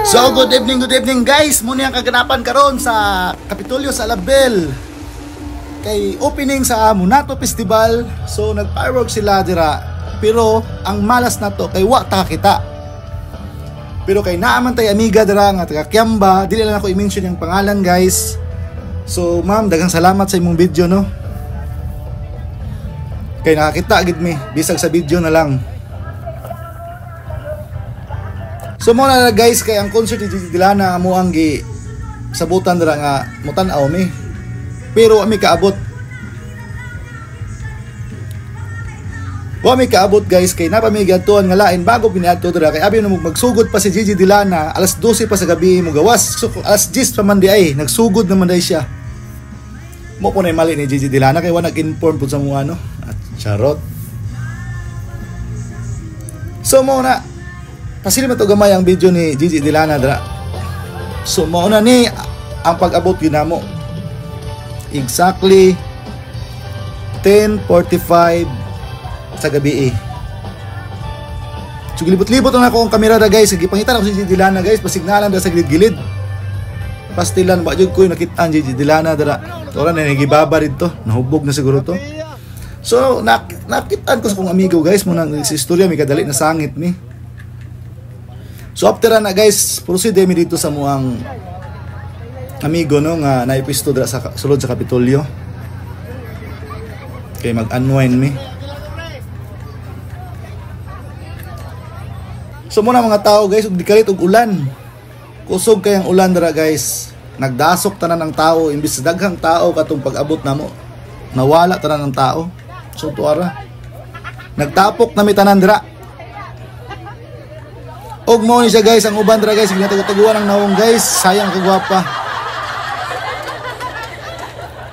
So good evening guys. Muna ang kaganapan karon sa Kapitolyo sa Alabel. Kay opening sa Munato Festival. So nag-fireworks sila dira. Pero ang malas na to kay wa ta kita. Pero kay naaman tay amiga dira nga taga Kiamba, dili lang ako i-mention yung pangalan guys. So ma'am, daghang salamat sa imong video no. Kay nakakita gid mi bisag sa video na lang. So muna na guys, kay ang concert ni Gigi Delana mo ang gi sabutan dira nga mutan-aw mi. Pero ami kaabot. Wa mi kaabot guys, kay napamigatuan nga lain bago piniadto dira kay abi na magsugod pa si Gigi Delana alas 12 pa sa gabi mo gawas. So alas 10 pa man di ay nagsugod naman day siya. Mo po na mali ni Gigi Delana kay wa nag-inform pud sa mga ano. At charot. So mo na pasili man to gamay ang video ni Gigi Delana dra. So mao na ni ang pag-abot gyud namo. Exactly 10:45 sa gabi. So gilibot-libot na ako ang kamera da guys. Gipangita ako si Gigi Delana guys, pasignalan da sa gilid-gilid. Pastilan ba jud ko nakita ang Gigi Delana dra. Ora na nagibaba dito, nahubog na siguro to. So nakitaan ko sa kong amigo guys mo nang istorya mi kadali na sangit mi. So after na guys, proceed mi dito sa muang amigo no nga naipisto dra sa sulod sa Kapitolyo. Kay mag-unwind mi. So muna mga tao guys, ug dikalit og ulan. Kusog kay ang ulan dra guys. Nagdasok tanan ng tao imbis daghang tao katong pag-abot namo. Nawala tanan ng tao. So tuara. Nagtapok na mi tanan dra. Og mo ni siya guys, ang uban dra guys, ginataguan ang nawong guys, sayang kagwapa.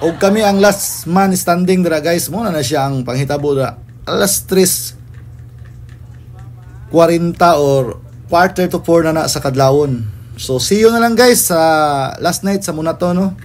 Og kami ang last man standing dra guys, mo na siya ang panghitabo dra. Alas 3:40 or quarter to 4 na sa kadlawon. So see you na lang guys sa last night sa Munato no.